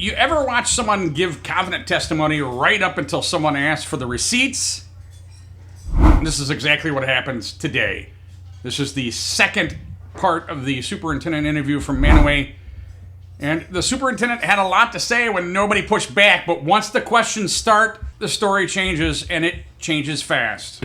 You ever watch someone give confident testimony right up until someone asks for the receipts? This is exactly what happens today. This is the second part of the superintendent interview from Mantua. And the superintendent had a lot to say when nobody pushed back, but once the questions start, the story changes, and it changes fast.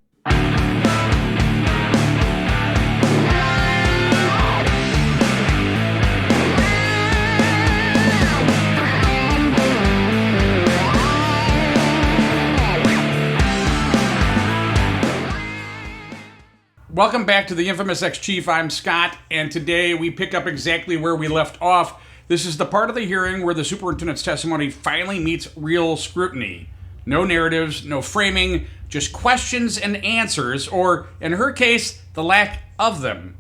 Welcome back to the Infamous Ex-Chief. I'm Scott, and today we pick up exactly where we left off. This is the part of the hearing where the superintendent's testimony finally meets real scrutiny. No narratives, no framing, just questions and answers, or, in her case, the lack of them.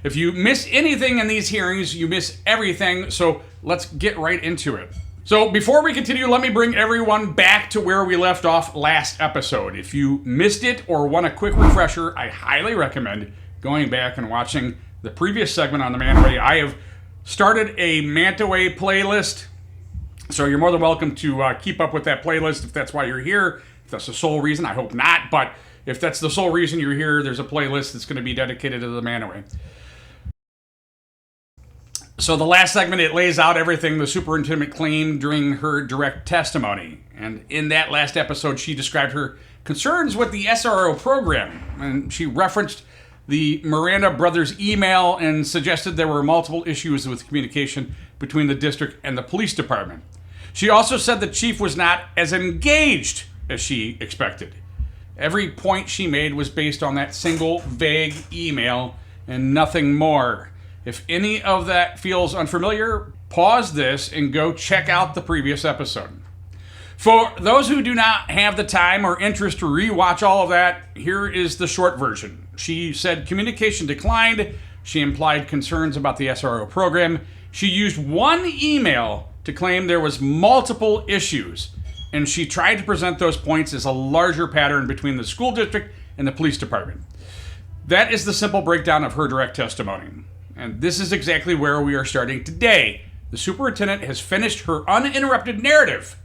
If you miss anything in these hearings, you miss everything, so let's get right into it. So before we continue, let me bring everyone back to where we left off last episode. If you missed it or want a quick refresher, I highly recommend going back and watching the previous segment on the Mantua. I have started a Mantua playlist, so you're more than welcome to keep up with that playlist if that's why you're here. If that's the sole reason, I hope not, but if that's the sole reason you're here, there's a playlist that's going to be dedicated to the Mantua. So the last segment, it lays out everything the superintendent claimed during her direct testimony. And in that last episode, she described her concerns with the SRO program. And she referenced the Miranda brothers' email and suggested there were multiple issues with communication between the district and the police department. She also said the chief was not as engaged as she expected. Every point she made was based on that single vague email and nothing more. If any of that feels unfamiliar, pause this and go check out the previous episode. For those who do not have the time or interest to rewatch all of that, here is the short version. She said communication declined. She implied concerns about the SRO program. She used one email to claim there was multiple issues, and she tried to present those points as a larger pattern between the school district and the police department. That is the simple breakdown of her direct testimony. And this is exactly where we are starting today. The superintendent has finished her uninterrupted narrative.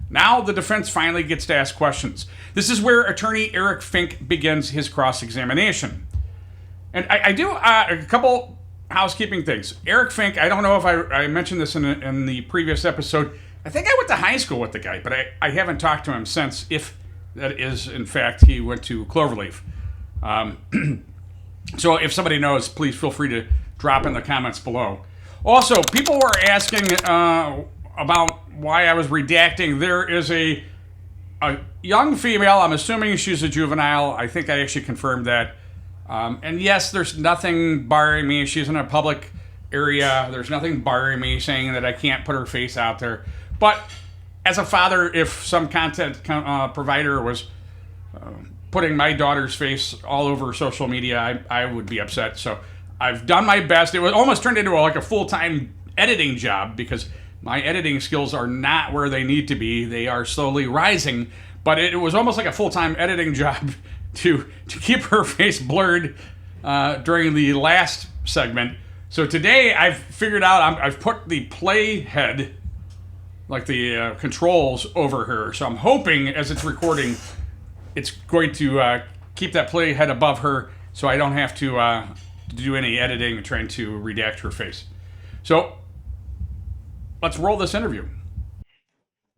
Now the defense finally gets to ask questions. This is where attorney Eric Fink begins his cross-examination. And I do a couple housekeeping things. Eric Fink, I don't know if I mentioned this in the previous episode. I think I went to high school with the guy, but I haven't talked to him since, if that is, in fact, he went to Cloverleaf. So if somebody knows, please feel free to drop in the comments below. Also, people were asking about why I was redacting. There is a young female, I'm assuming she's a juvenile. I think I actually confirmed that. And yes, there's nothing barring me. She's in a public area. There's nothing barring me saying that I can't put her face out there. But as a father, if some content provider was putting my daughter's face all over social media, I would be upset. So I've done my best. It was almost turned into a full-time editing job because my editing skills are not where they need to be. They are slowly rising, but it was almost like a full-time editing job to keep her face blurred during the last segment. So today I've figured out, I've put the play head, like the controls, over her. So I'm hoping as it's recording, it's going to keep that play head above her so I don't have to do any editing and trying to redact her face. So let's roll this interview.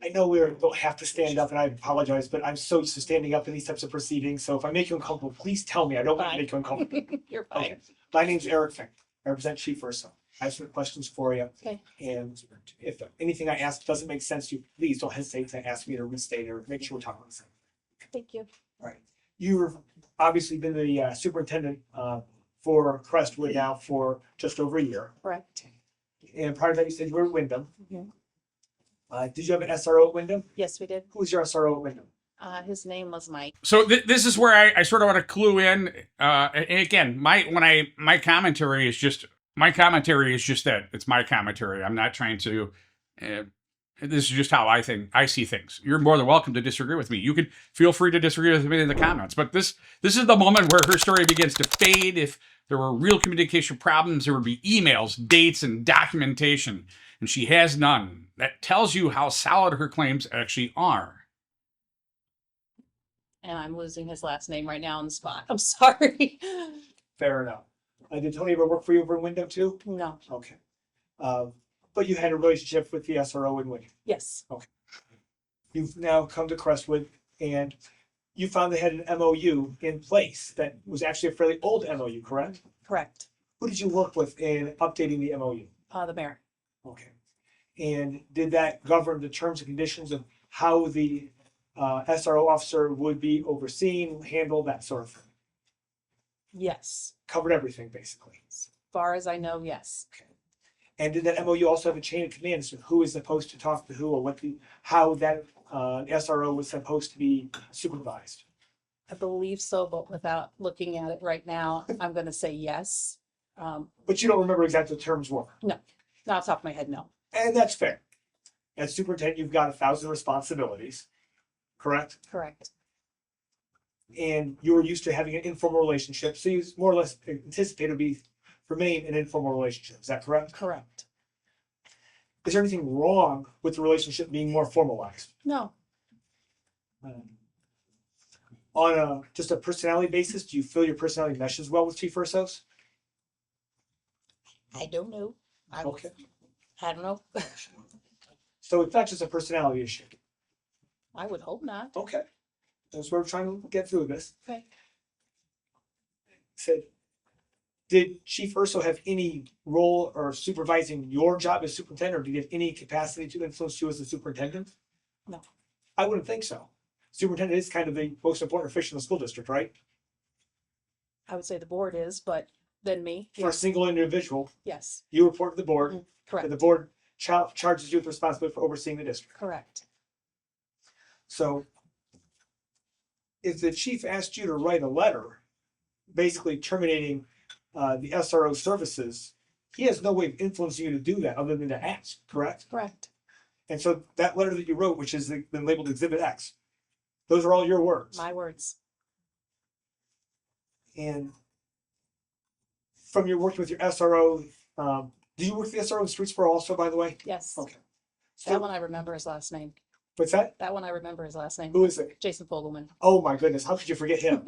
I know we don't have to stand up, and I apologize, but I'm so used to standing up in these types of proceedings. So if I make you uncomfortable, please tell me. I don't want to make you uncomfortable. You're fine. Okay. My name's Eric Fink. I represent Chief Urso. I have some questions for you. Okay. And if anything I ask doesn't make sense to you, please don't hesitate to ask me to restate or make sure we're talking the same. Thank you. All right. You've obviously been the superintendent for Crestwood now for just over a year. Correct. And prior to that, you said you were at Wyndham. Mhm. Did you have an SRO at Wyndham? Yes, we did. Who was your SRO at Wyndham? His name was Mike. So this is where I sort of want to clue in. And again, my commentary is just that. It's my commentary. I'm not trying to This is just how I see things. You're more than welcome to disagree with me. You could feel free to disagree with me in the comments. But this is the moment where her story begins to fade. If there were real communication problems, there would be emails, dates, and documentation. And she has none. That tells you how solid her claims actually are. And I'm losing his last name right now on the spot. I'm sorry. Fair enough. Did Tony ever work for you over in Wyndham too? No. Okay. But you had a relationship with the SRO in Wyndham. Yes. You've now come to Crestwood and you found they had an MOU in place that was actually a fairly old MOU, correct? Correct. Who did you work with in updating the MOU? The mayor. Okay. And did that govern the terms and conditions of how the SRO officer would be overseen, handled, that sort of thing? Yes. Covered everything, basically. As far as I know, yes. And did that MOU also have a chain of command as to who is supposed to talk to who, or how that SRO was supposed to be supervised? I believe so, but without looking at it right now, I'm going to say yes. But you don't remember exactly what the terms were. Not off the top of my head, no. And that's fair. As superintendent, you've got 1,000 responsibilities, correct? Correct. And you were used to having an informal relationship, so you more or less anticipate it would remain an informal relationship. Is that correct? Correct. Is there anything wrong with the relationship being more formalized? No. On just a personality basis, do you feel your personality meshes well with Chief Ursos? I don't know. Okay. I don't know. So it's not just a personality issue. I would hope not. Okay. That's what we're trying to get through this. Okay. Said, did Chief Urso have any role or supervising your job as superintendent, or did he have any capacity to influence you as the superintendent? No. I wouldn't think so. Superintendent is kind of the most important official in the school district, right? I would say the board is, but then me. For a single individual, Yes. you report to the board, and Correct. the board charges you with responsibility for overseeing the district. Correct. So if the chief asked you to write a letter, basically terminating the SRO services, he has no way of influencing you to do that other than to ask, correct? Correct. And so that letter that you wrote, which has been labeled Exhibit X, those are all your words. My words. And from your working with your SRO, do you work with the SRO in Streetsboro also, by the way? Yes. Okay. That one I remember his last name. What's that? That one I remember his last name. Who is it? Jason Fogelman. Oh my goodness, how could you forget him?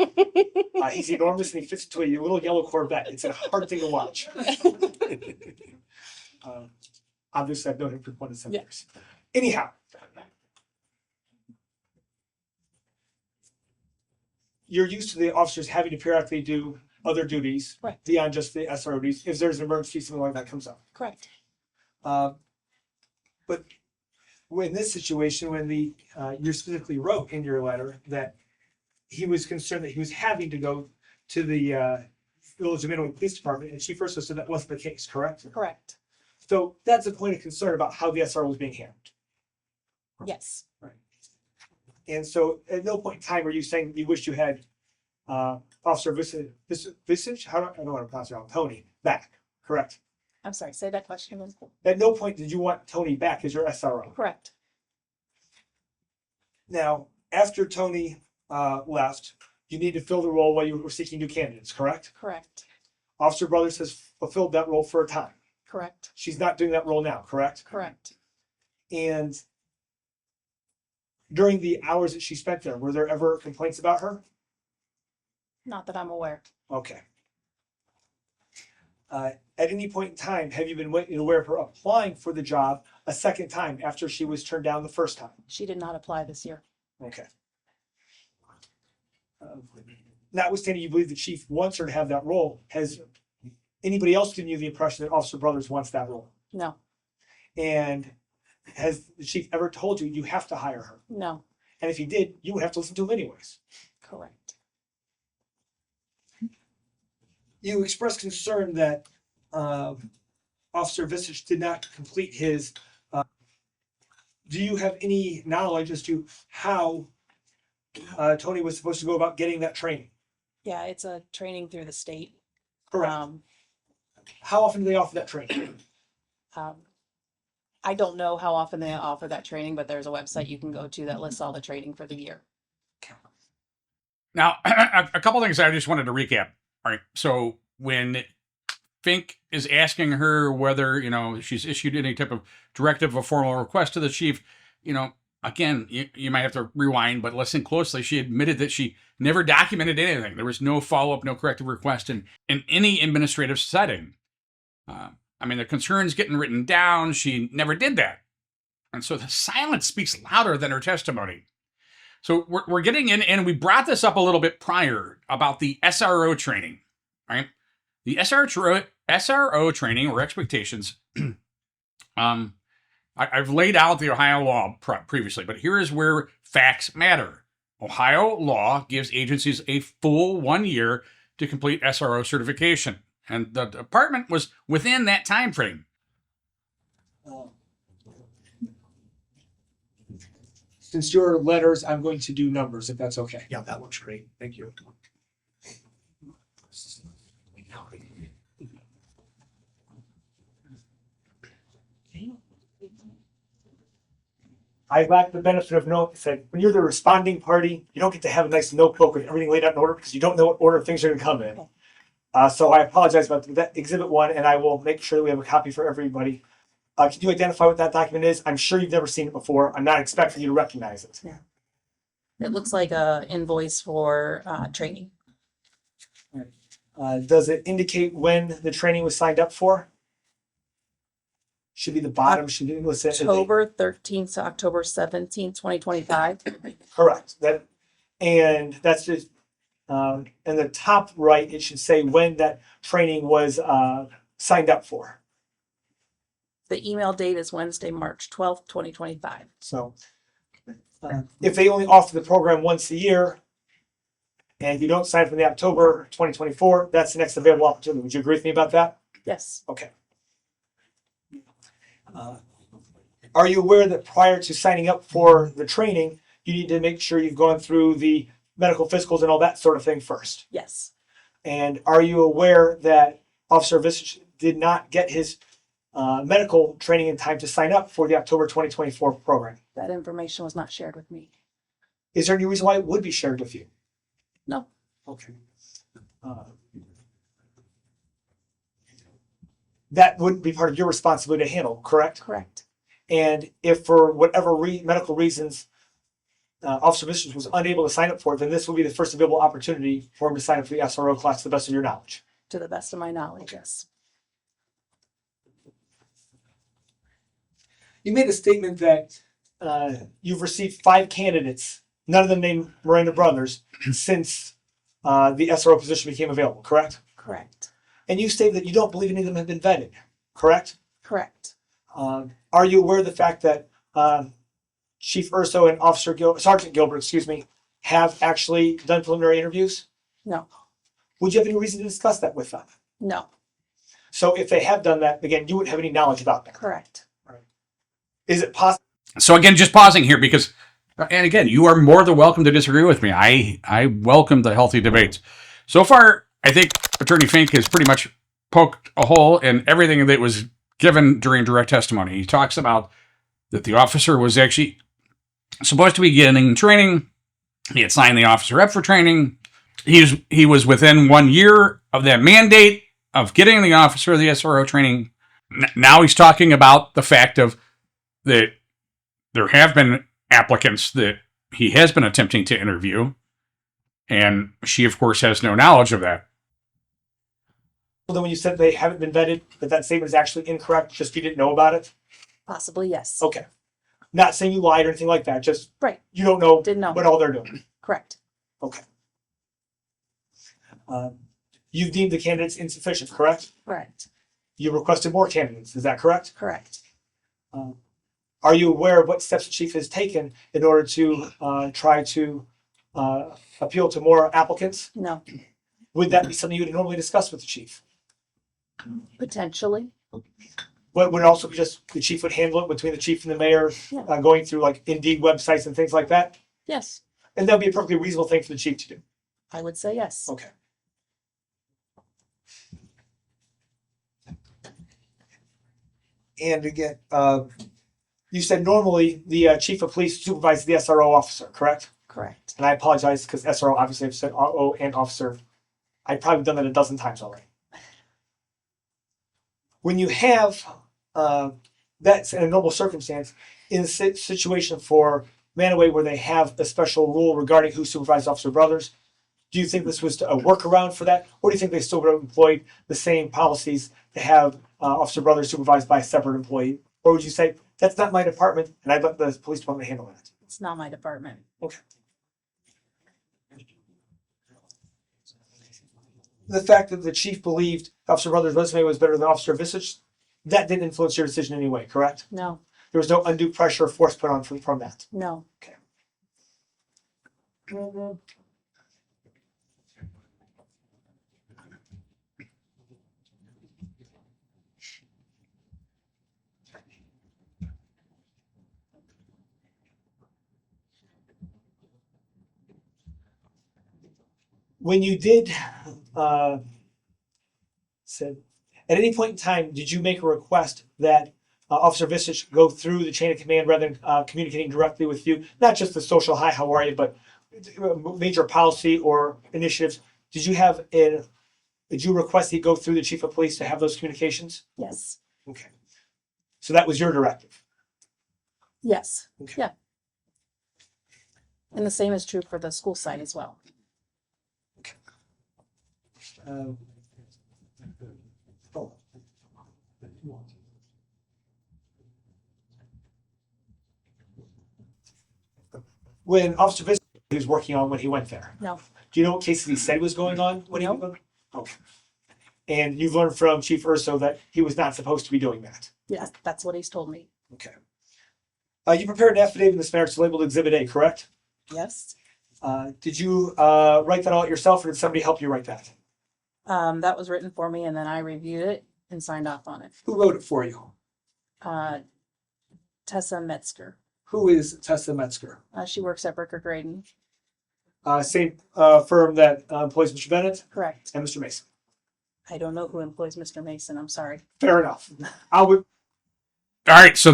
He's enormous and he fits into a little yellow Corvette. It's a hard thing to watch. Obviously, I've known him for 27 years. Anyhow, you're used to the officers having to periodically do other duties Right. beyond just the SRO duties. If there's an emergency, something like that comes up. Correct. But in this situation, when you specifically wrote in your letter that he was concerned that he was having to go to the Village of Mantua Police Department, and Chief Urso said that wasn't the case, correct? Correct. So that's a point of concern about how the SRO was being handled. Yes. And so at no point in time are you saying you wish you had Officer Visage, I don't want to pronounce it wrong, Tony, back, correct? I'm sorry. Say that question again. At no point did you want Tony back as your SRO. Correct. Now, after Tony left, you need to fill the role while you were seeking new candidates, correct? Correct. Officer Brothers has fulfilled that role for a time. Correct. She's not doing that role now, correct? Correct. And during the hours that she spent there, were there ever complaints about her? Not that I'm aware. Okay. At any point in time, have you been aware of her applying for the job a second time after she was turned down the first time? She did not apply this year. Okay. Notwithstanding, you believe the chief wants her to have that role. Has anybody else given you the impression that Officer Brothers wants that role? No. And has the chief ever told you you have to hire her? No. And if he did, you would have to listen to him anyways. Correct. You expressed concern that Officer Visage did not complete his. Do you have any knowledge as to how Tony was supposed to go about getting that training? Yeah, it's a training through the state. Correct. How often do they offer that training? I don't know how often they offer that training, but there's a website you can go to that lists all the training for the year. Now, a couple things I just wanted to recap. All right. So when Fink is asking her whether, she's issued any type of directive or formal request to the chief, again, you might have to rewind, but listen closely. She admitted that she never documented anything. There was no follow-up, no corrective request in any administrative setting. The concerns getting written down, she never did that. And so the silence speaks louder than her testimony. So we're getting in, and we brought this up a little bit prior about the SRO training, right? The SRO training or expectations, I've laid out the Ohio law previously, but here is where facts matter. Ohio law gives agencies a full 1 year to complete SRO certification, and the department was within that time frame. Since your letters, I'm going to do numbers, if that's okay. Yeah, that looks great. Thank you. I lack the benefit of knowing that when you're the responding party, you don't get to have a nice notebook with everything laid out in order because you don't know what order things are going to come in. So I apologize about that exhibit 1, and I will make sure that we have a copy for everybody. Can you identify what that document is? I'm sure you've never seen it before. I'm not expecting you to recognize it. Yeah. It looks like a invoice for training. Does it indicate when the training was signed up for? Should be the bottom. Should be listed. October 13th to October 17th, 2025. Correct. And that's just in the top right. It should say when that training was signed up for. The email date is Wednesday, March 12th, 2025. So if they only offer the program once a year, and you don't sign up in the October 2024, that's the next available opportunity. Would you agree with me about that? Yes. Okay. Are you aware that prior to signing up for the training, you need to make sure you've gone through the medical physicals and all that sort of thing first? Yes. And are you aware that Officer Visich did not get his medical training in time to sign up for the October 2024 program? That information was not shared with me. Is there any reason why it would be shared with you? No. Okay. That would be part of your responsibility to handle, correct? Correct. And if for whatever medical reasons Officer Visich was unable to sign up for it, then this will be the first available opportunity for him to sign up for the SRO class to the best of your knowledge. To the best of my knowledge, yes. You made a statement that you've received 5 candidates, none of them named Miranda Brothers, since the SRO position became available, correct? Correct. And you stated that you don't believe any of them have been vetted, correct? Correct. Are you aware of the fact that Chief Urso and Sergeant Gilbert, have actually done preliminary interviews? No. Would you have any reason to discuss that with them? No. So if they have done that, again, you wouldn't have any knowledge about that. Correct. Is it possible? So again, just pausing here because, and again, you are more than welcome to disagree with me. I welcome the healthy debates. So far, I think Attorney Fink has pretty much poked a hole in everything that was given during direct testimony. He talks about that the officer was actually supposed to be getting training. He had signed the officer up for training. He was within 1 year of that mandate of getting the officer the SRO training. Now he's talking about the fact of that there have been applicants that he has been attempting to interview, and she, of course, has no knowledge of that. Then when you said they haven't been vetted, that statement is actually incorrect, just you didn't know about it? Possibly, yes. Okay. Not saying you lied or anything like that, just Right. you don't know Didn't know. what all they're doing. Correct. Okay. You've deemed the candidates insufficient, correct? Correct. You requested more candidates, is that correct? Correct. Are you aware of what steps the chief has taken in order to try to appeal to more applicants? No. Would that be something you would normally discuss with the chief? Potentially. But would it also be just the chief would handle it between the chief and the mayor, Yeah. going through like Indeed websites and things like that? Yes. And that would be a perfectly reasonable thing for the chief to do. I would say yes. Okay. And again, You said normally the chief of police supervises the SRO officer, correct? Correct. And I apologize because SRO obviously I've said RO and officer. I've probably done that a dozen times already. When you have that's in a normal circumstance, in a situation for Mantua where they have a special rule regarding who supervises officer brothers, do you think this was a workaround for that, or do you think they still would have employed the same policies to have officer brothers supervised by a separate employee, or would you say that's not my department and I'd let the police department handle that? It's not my department. Okay. The fact that the chief believed Officer Brothers' resume was better than Officer Visage, that didn't influence your decision in any way, correct? No, There was no undue pressure or force put on from that. no. Okay. When you did, said, at any point in time, did you make a request that Officer Visage go through the chain of command rather than communicating directly with you? Not just the social hi, how are you, but major policy or initiatives. Did you request he go through the chief of police to have those communications? Yes, Okay. So that was your directive. yes, Okay. yeah. And the same is true for the school side as well. Oh. When Officer Visage he was working on when he went there, No, do you know what cases he said was going on when he Nope. went? Okay. And you've learned from Chief Urso that he was not supposed to be doing that. yes, that's what he's told me. Okay. You prepared an affidavit in this matter. It's labeled Exhibit A, correct? Yes. Did you write that all out yourself, or did somebody help you write that? That was written for me and then I reviewed it and signed off on it. Who wrote it for you? Tessa Metzger. Who is Tessa Metzger? She works at Bricker Graydon. Same firm that employs Mr. Bennett Correct. and Mr. Mason. I don't know who employs Mr. Mason. I'm sorry. Fair enough. I would. All right, so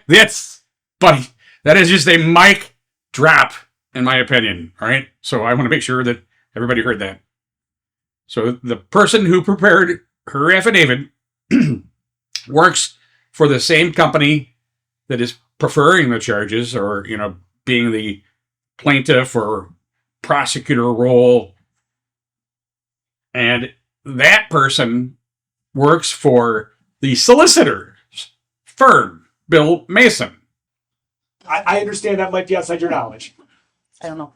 that's, buddy, that is just a mic drop, in my opinion. All right, so I want to make sure that everybody heard that. So the person who prepared her affidavit works for the same company that is preferring the charges, or being the plaintiff or prosecutor role, and that person works for the solicitor's firm, Bill Mason. I understand that might be outside your knowledge. I don't know.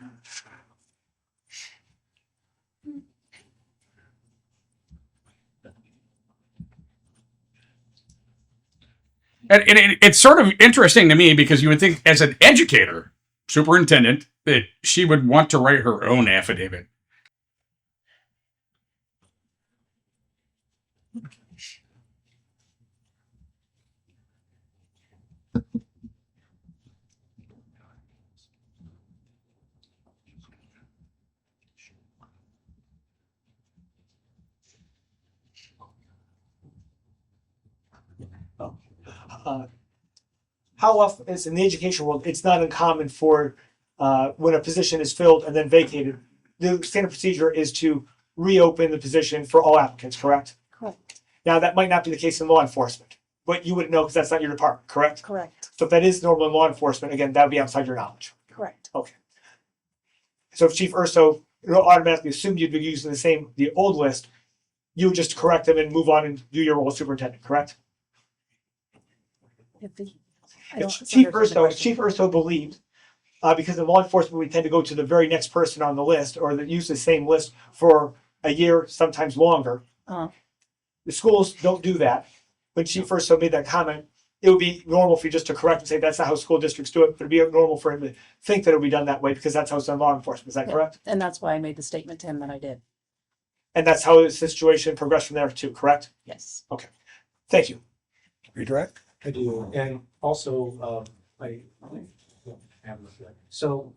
And it's sort of interesting to me because you would think, as an educator, superintendent, that she would want to write her own affidavit. How often, it's in the education world, it's not uncommon for when a position is filled and then vacated, the standard procedure is to reopen the position for all applicants, correct? Correct. Now, that might not be the case in law enforcement, but you wouldn't know because that's not your department, correct? Correct. So if that is normal in law enforcement, again, that would be outside your knowledge. Correct. Okay. So if Chief Urso automatically assumed you'd be using the old list, you would just correct them and move on and do your role as superintendent, correct? Chief Urso believed, because in law enforcement we tend to go to the very next person on the list, or that use the same list for a year, sometimes longer. The schools don't do that. When Chief Urso made that comment, it would be normal for you just to correct and say that's not how school districts do it, but it'd be normal for him to think that it would be done that way because that's how it's done in law enforcement. Is that correct? And that's why I made the statement to him that I did. And that's how the situation progressed from there too, correct? Yes. Okay. Thank you. Redirect? I do, and also, so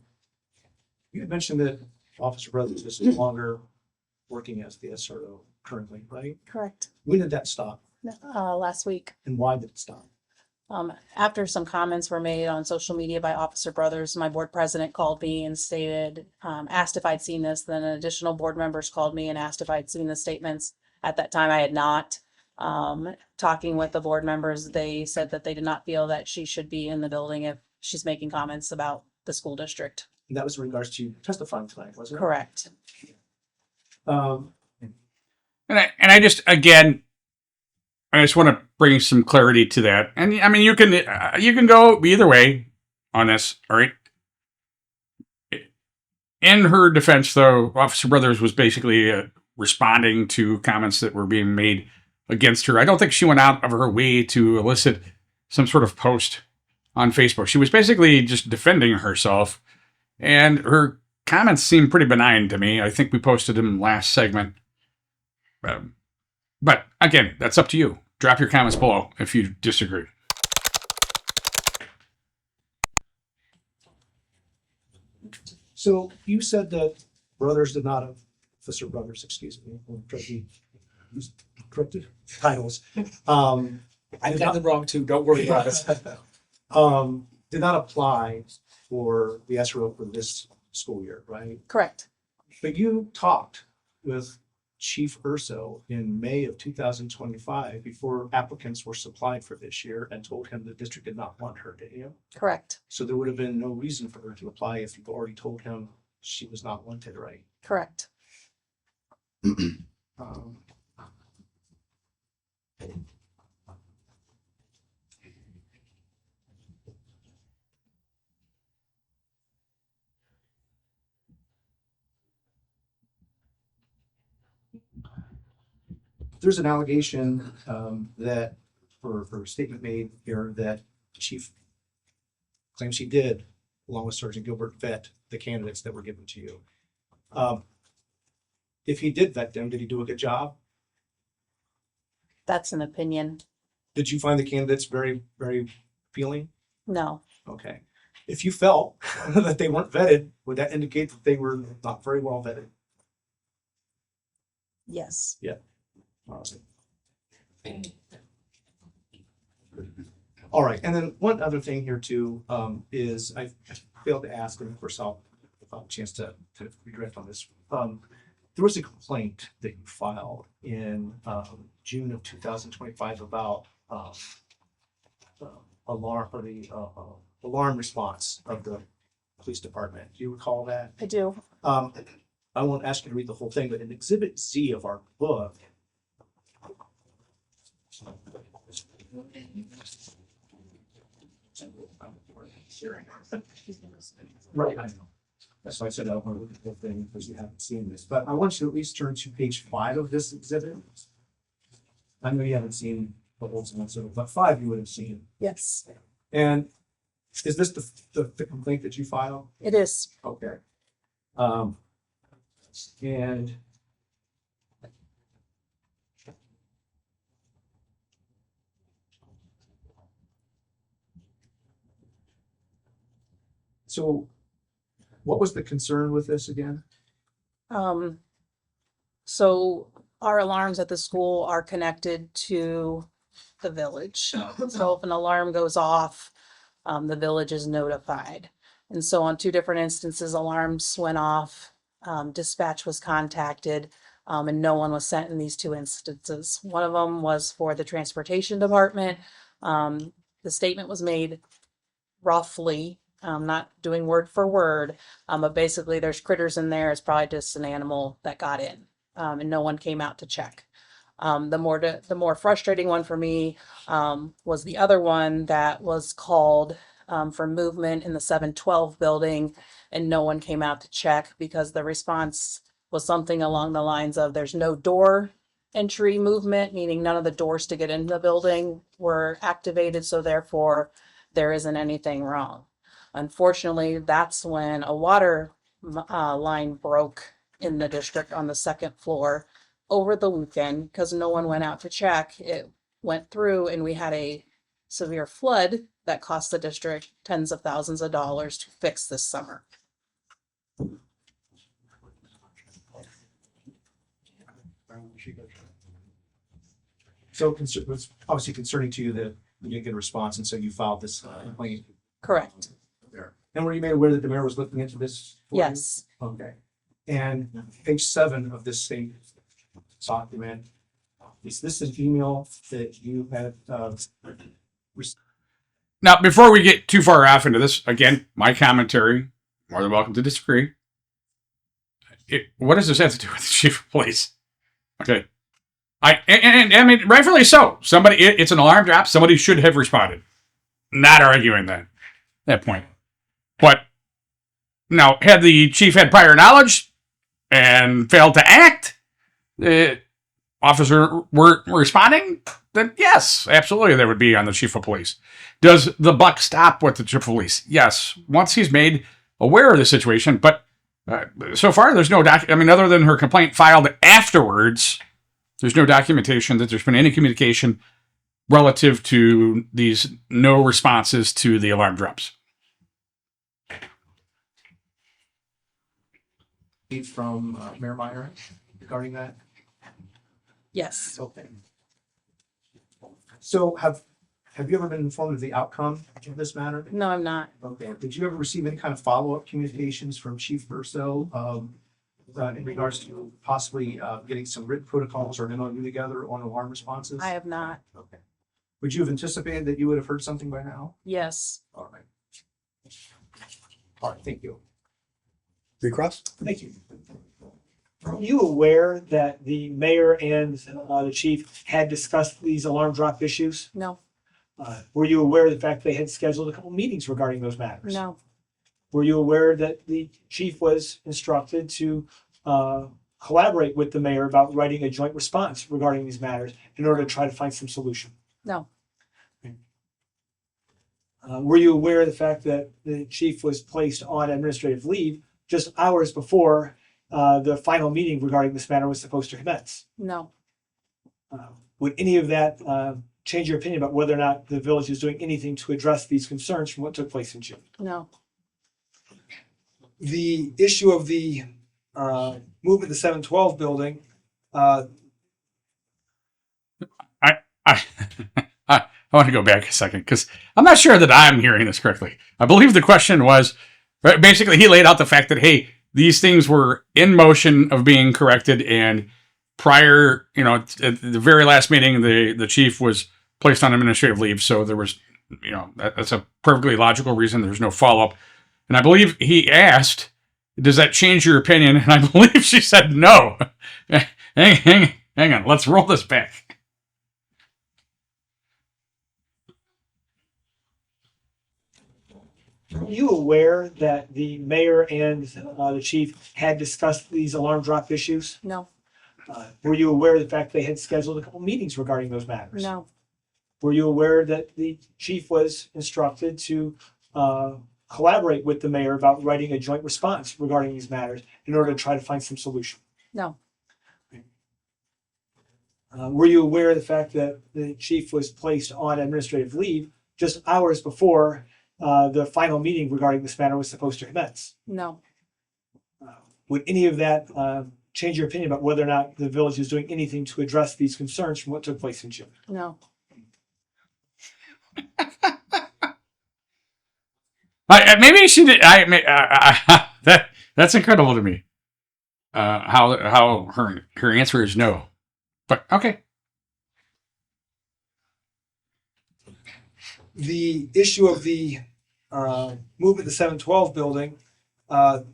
you had mentioned that Officer Brothers is no longer working as the SRO currently, right? Correct. When did that stop, Last week. and why did it stop? After some comments were made on social media by Officer Brothers, my board president called me and stated, asked if I'd seen this. Then additional board members called me and asked if I'd seen the statements. At that time, I had not. Talking with the board members, they said that they did not feel that she should be in the building if she's making comments about the school district. And that was in regards to testifying tonight, wasn't it? Correct. Um, And I just, again, I just want to bring some clarity to that. And I mean, you can go either way on this. All right. In her defense, though, Officer Brothers was basically responding to comments that were being made against her. I don't think she went out of her way to elicit some sort of post on Facebook. She was basically just defending herself, and her comments seem pretty benign to me. I think we posted them last segment. But again, that's up to you. Drop your comments below if you disagree. so you said that Brothers did not, Officer Brothers, excuse me, I'm trying to use corrected titles. I've got them wrong too. Don't worry about it. Did not apply for the SRO for this school year, right? Correct. But you talked with Chief Urso in May of 2025 before applicants were supplied for this year and told him the district did not want her, didn't you? Correct. So there would have been no reason for her to apply if you've already told him she was not wanted, right? Correct. Um, There's an allegation that, or a statement made here that the chief claims he did, along with Sergeant Gilbert, vet the candidates that were given to you. If he did vet them, did he do a good job? That's an opinion. Did you find the candidates very, very appealing? No. Okay. If you felt that they weren't vetted, would that indicate that they were not very well vetted? Yes. All right, and then one other thing here too, is I failed to ask, and of course I'll have a chance to redirect on this. There was a complaint that you filed in June of 2025 about alarm, or the alarm response of the police department. Do you recall that? I do. I won't ask you to read the whole thing, but in Exhibit Z of our book, right, I know. That's why I said I don't want to look at the whole thing because you haven't seen this, but I want you to at least turn to page 5 of this exhibit. I know you haven't seen the whole semester, but 5 you would have seen. Yes, And is this the complaint that you filed? it is. Okay. And so what was the concern with this again? So our alarms at the school are connected to the village. So if an alarm goes off, the village is notified. And so on 2 different instances, alarms went off, dispatch was contacted, and no one was sent in these 2 instances. One of them was for the transportation department. The statement was made roughly, not doing word for word, but basically there's critters in there. It's probably just an animal that got in, and no one came out to check. The more frustrating one for me was the other one that was called for movement in the 712 building, and no one came out to check because the response was something along the lines of there's no door entry movement, meaning none of the doors to get into the building were activated, so therefore there isn't anything wrong. Unfortunately, that's when a water line broke in the district on the 2nd floor over the weekend because no one went out to check. It went through and we had a severe flood that cost the district tens of thousands of dollars to fix this summer. So it's obviously concerning to you that you didn't get a response, and so you filed this complaint Correct. there. And were you made aware that the mayor was looking into this? for you? Yes. Okay. And page 7 of this same document, is this an email that you had, Now, before we get too far off into this, again, my commentary, more than welcome to disagree. What does this have to do with the chief of police? Okay. And I mean, rightfully so. It's an alarm drop. Somebody should have responded. Not arguing that point. But now, had the chief had prior knowledge and failed to act, the officer weren't responding, then yes, absolutely, there would be on the chief of police. Does the buck stop with the chief of police? Yes, once he's made aware of the situation. But so far, there's no other than her complaint filed afterwards, there's no documentation that there's been any communication relative to these no responses to the alarm drops. from Mayor Meyer regarding that? Yes. Okay. So have you ever been informed of the outcome of this matter? No, I'm not. Okay. Did you ever receive any kind of follow-up communications from Chief Verso in regards to possibly getting some written protocols or an MOU together on alarm responses? I have not. Okay. Would you have anticipated that you would have heard something by now? Yes. All right. All right. Thank you. Recross? Thank you. Are you aware that the mayor and the chief had discussed these alarm drop issues? No. Were you aware of the fact they had scheduled a couple meetings regarding those matters? No. Were you aware that the chief was instructed to collaborate with the mayor about writing a joint response regarding these matters in order to try to find some solution? No. Were you aware of the fact that the chief was placed on administrative leave just hours before the final meeting regarding this matter was supposed to commence? No. Would any of that change your opinion about whether or not the village is doing anything to address these concerns from what took place in June? No. The issue of the movement to the 712 building, I want to go back a second because I'm not sure that I'm hearing this correctly. I believe the question was basically he laid out the fact that, hey, these things were in motion of being corrected, and prior, at the very last meeting, the chief was placed on administrative leave. So there was, that's a perfectly logical reason. There's no follow up. And I believe he asked, does that change your opinion? And I believe she said no. Hang on. Let's roll this back. are you aware that the mayor and the chief had discussed these alarm drop issues? No. Were you aware of the fact they had scheduled a couple meetings regarding those matters? No. Were you aware that the chief was instructed to collaborate with the mayor about writing a joint response regarding these matters in order to try to find some solution? No. Were you aware of the fact that the chief was placed on administrative leave just hours before the final meeting regarding this matter was supposed to commence? No. Would any of that change your opinion about whether or not the village is doing anything to address these concerns from what took place in June? No. Maybe she did. That's incredible to me. How her answer is no, but okay. The issue of the movement to the 712 building, do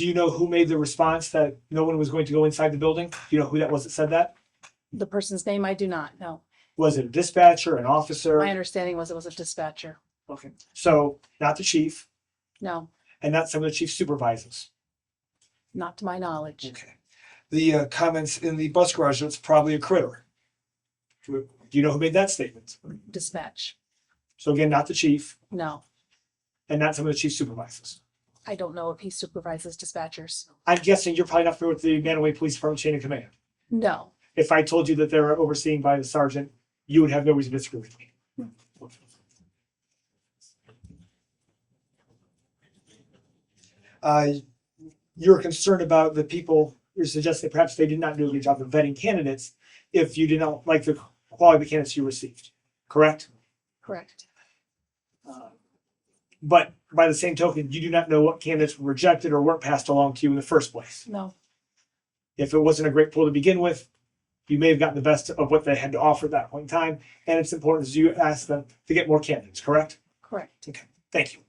you know who made the response that no one was going to go inside the building? Do you know who that was that said that? The person's name I do not know. Was it a dispatcher, an officer? My understanding was it was a dispatcher. Okay, so not the chief No. and not some of the chief supervisors. Not to my knowledge. Okay. The comments in the bus garage, it's probably a critter. Do you know who made that statement? Dispatch. So again, not the chief No. and not some of the chief supervisors. I don't know if he supervises dispatchers. I'm guessing you're probably not familiar with the Mantua Police Department chain of command. No. If I told you that they're overseen by the sergeant, you would have no reason to disagree with me. You're concerned about the people, you're suggesting perhaps they did not do a good job of vetting candidates if you did not like the quality of the candidates you received, correct? Correct. But by the same token, you do not know what candidates were rejected or weren't passed along to you in the first place. No. If it wasn't a great pool to begin with, you may have gotten the best of what they had to offer at that point in time. And it's important as you ask them to get more candidates, correct? Correct. Okay, thank you.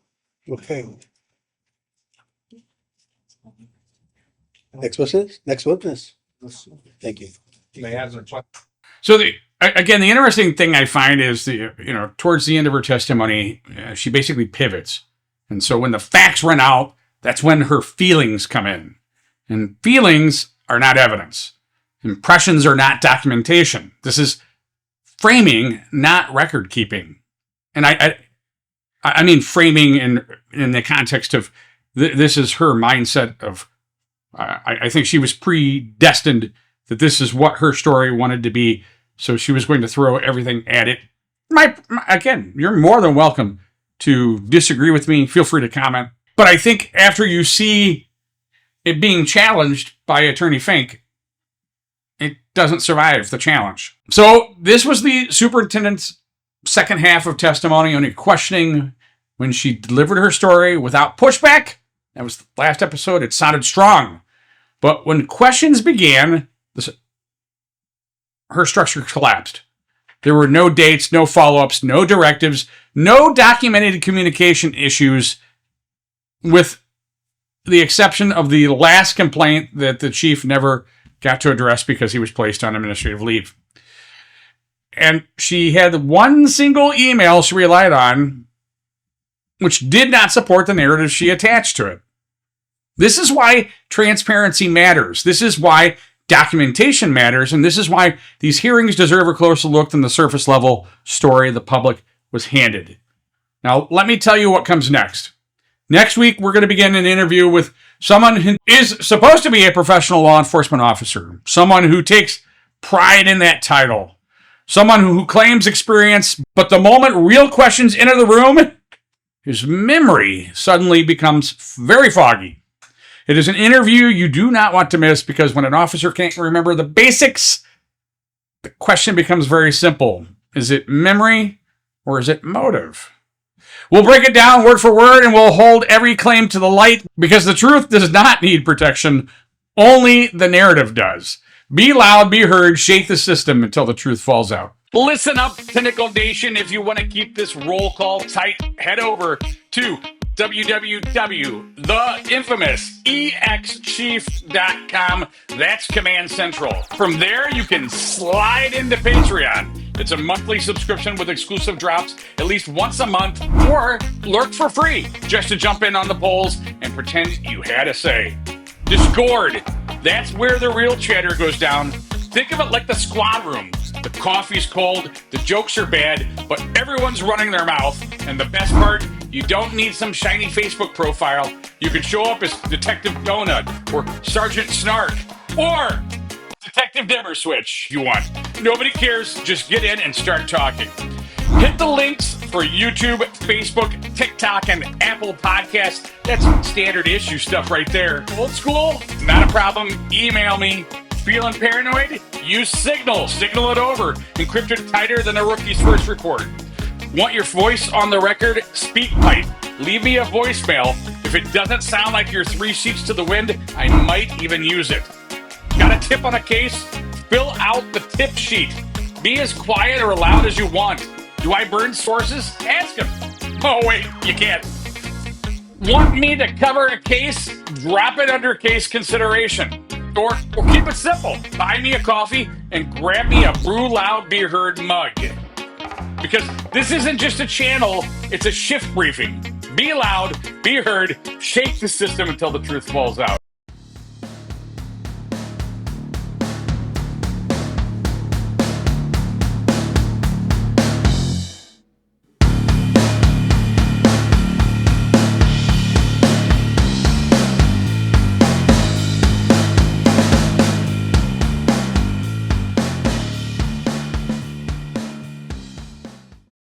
Okay. Next witness? Next witness. Thank you. May I add some- So again, the interesting thing I find is towards the end of her testimony, she basically pivots. And so when the facts run out, that's when her feelings come in. And feelings are not evidence. Impressions are not documentation. This is framing, not record keeping. And I mean framing in the context of this is her mindset of, I think she was predestined that this is what her story wanted to be. So she was going to throw everything at it. Again, you're more than welcome to disagree with me. Feel free to comment. But I think after you see it being challenged by Attorney Fink, it doesn't survive the challenge. So this was the superintendent's second half of testimony, only questioning when she delivered her story without pushback. That was the last episode. It sounded strong. But when questions began, her structure collapsed. There were no dates, no follow-ups, no directives, no documented communication issues, with the exception of the last complaint that the chief never got to address because he was placed on administrative leave. And she had one single email she relied on, which did not support the narrative she attached to it. This is why transparency matters. This is why documentation matters. And this is why these hearings deserve a closer look than the surface level story the public was handed. Now, let me tell you what comes next. Next week, we're going to begin an interview with someone who is supposed to be a professional law enforcement officer, someone who takes pride in that title, someone who claims experience, but the moment real questions enter the room, his memory suddenly becomes very foggy. It is an interview you do not want to miss, because when an officer can't remember the basics, the question becomes very simple. Is it memory or is it motive? We'll break it down word for word, and we'll hold every claim to the light, because the truth does not need protection. Only the narrative does. Be loud, be heard, shake the system until the truth falls out. Listen up, Pinnacle Nation. If you want to keep this roll call tight, head over to www.theinfamousexchief.com. That's Command Central. From there, you can slide into Patreon. It's a monthly subscription with exclusive drops at least once a month, or lurk for free just to jump in on the polls and pretend you had a say. Discord. That's where the real chatter goes down. Think of it like the squad room. The coffee's cold, the jokes are bad, but everyone's running their mouth. And the best part, you don't need some shiny Facebook profile. You can show up as Detective Donut or Sergeant Snark or Detective Deberswitch if you want. Nobody cares. Just get in and start talking. Hit the links for YouTube, Facebook, TikTok, and Apple Podcasts. That's standard issue stuff right there. Old school? Not a problem. Email me. Feeling paranoid? Use Signal. Signal it over. Encrypted tighter than a rookie's first report. Want your voice on the record? Speak pipe. Leave me a voicemail. If it doesn't sound like you're 3 sheets to the wind, I might even use it. Got a tip on a case? Fill out the tip sheet. Be as quiet or loud as you want. Do I burn sources? Ask him. Oh, wait, you can't. Want me to cover a case? Drop it under case consideration. Or keep it simple. Buy me a coffee and grab me a Brew Loud Be Heard mug. Because this isn't just a channel, it's a shift briefing. Be loud, be heard, shake the system until the truth falls out.